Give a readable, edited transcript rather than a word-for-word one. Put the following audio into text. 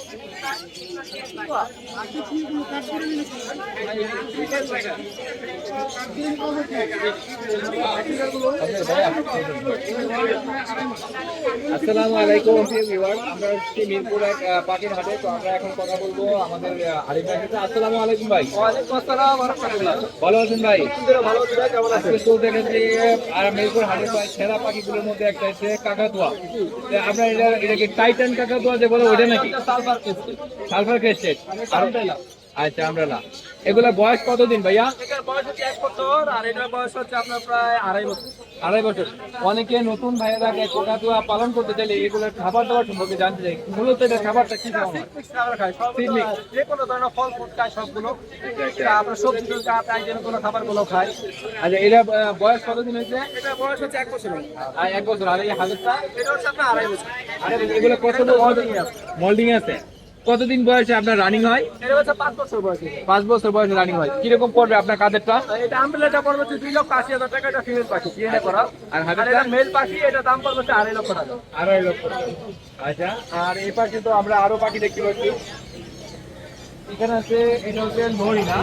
আসসালামু আলাইকুম ভিউয়ার, আমরা হচ্ছে মিরপুর এক পাখির হাটে। তো আমরা এখন কথা বলবো আমাদের আরিফ ভাইয়ের সাথে। আসসালামু আলাইকুম ভাই। ওয়ালাইকুম আসসালাম ওয়া রাহমাতুল্লাহ। ভালো আছেন ভাই? ভালো আছি ভাই, কেমন আছেন? তো দেখেছি আর মিরপুর হাটের প্রায় সেরা পাখিগুলোর মধ্যে একটা হচ্ছে কাকাতুয়া। তো আপনার এটাকে টাইটান কাকাতুয়া যে বলে ওইটা নাকি? সালফার কেসি। Sulphur crested. আমব্রেলা। আচ্ছা, আমব্রেলা। এগুলা বয়স কতদিন ভাইয়া? এটার বয়স হচ্ছে 1 বছর আর এটার বয়স হচ্ছে আপনার প্রায় 2.5 বছর। 2.5 বছর। অনেকে নতুন ভাইয়েরা কাকাতুয়া পালন করতে চাইলে এগুলোর খাবার দাবার সম্পর্কে জানতে চাই। মূলত এটা খাবারটা কি খাওয়া হয়? মিক্স খাবার খায় সবগুলো, যে কোনো ধরনের ফল ফ্রুট খায় সবগুলো। আমরা সবজি টবজি আইটেম কোনো খাবারগুলো খাই। আচ্ছা, এটা বয়স কতদিন হয়েছে? এটার বয়স হচ্ছে 1 বছর। আর 1 বছর। আর এই হাজারটা? এটা হচ্ছে আপনার 2.5 বছর। আর এগুলো কত মোল্ডিং আছে? কতদিন বয়সে আপনার রানিং হয়? এটা হচ্ছে 5 বছর বয়সে। 5 বছর বয়সে রানিং হয়। কিরকম পড়বে আপনার কাদেরটা? এটা আমব্রেলাটা পড়বে হচ্ছে 2,80,000 টাকা। এটা ফিমেল পাখি, ডিএনএ করা। আর আর হাজারটা? এটা মেল পাখি, এটা দাম পড়বে হচ্ছে 2.5 লক্ষ টাকা। 2.5 লক্ষ টাকা। আচ্ছা, আর এই পাশে তো আমরা আরো পাখি দেখতে পাচ্ছি। এখানে আছে, এটা হচ্ছে নরিনা।